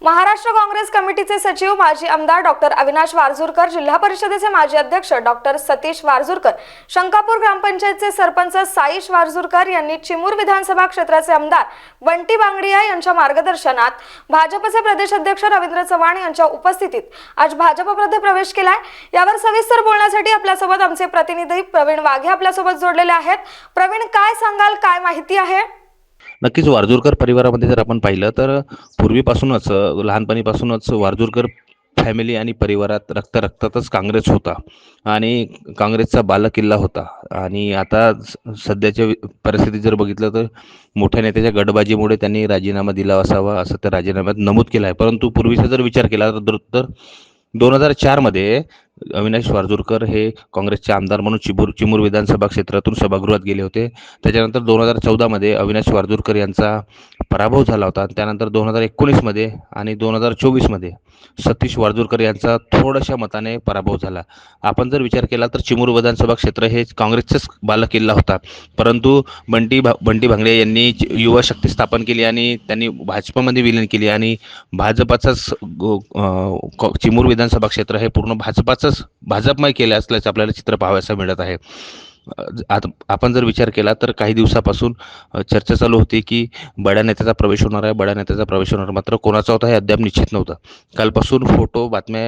महाराष्ट्र काँग्रेस कमिटीचे सचिव माजी आमदार डॉक्टर अविनाश वारजूरकर, जिल्हा परिषदेचे माजी अध्यक्ष डॉक्टर सतीश वारजूरकर, शंकापूर ग्रामपंचायतचे सरपंच साईश वारजूरकर यांनी चिमूर विधानसभा क्षेत्राचे आमदार बंटी बांगडिया यांच्या मार्गदर्शनात भाजपचे प्रदेश अध्यक्ष रवींद्र चव्हाण यांच्या उपस्थितीत आज भाजपमध्ये प्रवेश केलाय। यावर सविस्तर बोलण्यासाठी आपल्यासोबत आमचे प्रतिनिधी प्रवीण वाघे आपल्यासोबत जोडलेले आहेत। प्रवीण, काय सांगाल, काय माहिती आहे? नक्कीच वारजूरकर परिवारामध्ये जर आपण पाहिलं तर पूर्वीपासूनच लहानपणीपासूनच वारजूरकर फॅमिली आणि परिवारात रक्तातच काँग्रेस होता आणि काँग्रेसचा बालेकिल्ला होता। आणि आता सध्याच्या परिस्थितीत जर बघितलं तर मोठ्या नेत्याच्या गटबाजीमुळे त्यांनी राजीनामा दिला असावा असं त्या राजीनाम्यात नमूद केलं आहे। परंतु पूर्वीचा जर विचार केला तर 2004 मध्ये अविनाश वारजूरकर हे काँग्रेसचे आमदार म्हणून चिमूर विधानसभा क्षेत्रातून सभागृहात गेले होते। त्याच्यानंतर 2014 मध्ये अविनाश वारजूरकर यांचा पराभव झाला होता। त्यानंतर 2019 मध्ये आणि 2024 मध्ये सतीश वारजूरकर यांचा थोड्याशा मताने पराभव झाला। आपण जर विचार केला तर चिमूर विधानसभा क्षेत्र हे काँग्रेसचाच बालेकिल्ला होता, परंतु बंटी भांगडिया यांनी युवा शक्ती स्थापन केली आणि त्यांनी भाजपमध्ये विलीन केली आणि भाजपाचाच चिमूर विधानसभा क्षेत्र हे पूर्ण भाजपमय केले असल्याचे आपल्याला चित्र पाहावयास मिळत आहे। आपण जर विचार केला तर काही दिवसापासून चर्चा चालू होती की बड्या नेत्याचा प्रवेश होणार आहे, मात्र कोणाचा होता हे अद्याप निश्चित नव्हतं। कालपासून फोटो बातम्या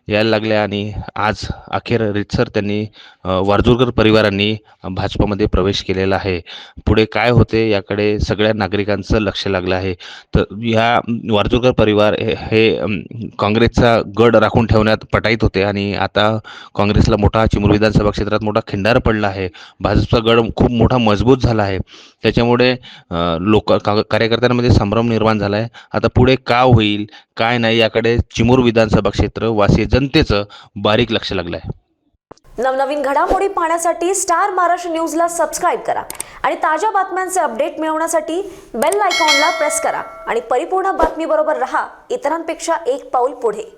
यायला लागल्या आणि आज अखेर रीतसर त्यांनी वारजूरकर परिवारांनी भाजपमध्ये प्रवेश केलेला आहे। पुढे काय होते याकडे सगळ्या नागरिकांचं लक्ष लागलं आहे। तर या वारजूरकर परिवार हे काँग्रेसचा गड राखून ठेवण्यात पटाईत होते आणि आता काँग्रेसला मोठा चिमूर विधानसभा क्षेत्रात मोठा खिंडार पडला आहे। भाजपचा गड खूप मोठा मजबूत झाला आहे, त्याच्यामुळे कार्यकर्त्यांमध्ये संभ्रम निर्माण झाला आहे। आता पुढे काय होईल काय नाही याकडे चिमूर विधानसभा क्षेत्र वासी जनतेचं बारीक लक्ष लागलं आहे। नवनवीन घडामोडी पाहण्यासाठी स्टार महाराष्ट्र न्यूजला सबस्क्राईब करा आणि ताज्या बातम्यांचे अपडेट मिळवण्यासाठी बेल आयकॉनला प्रेस करा आणि परिपूर्ण बातमी बरोबर रहा, इतरांपेक्षा एक पाऊल पुढे।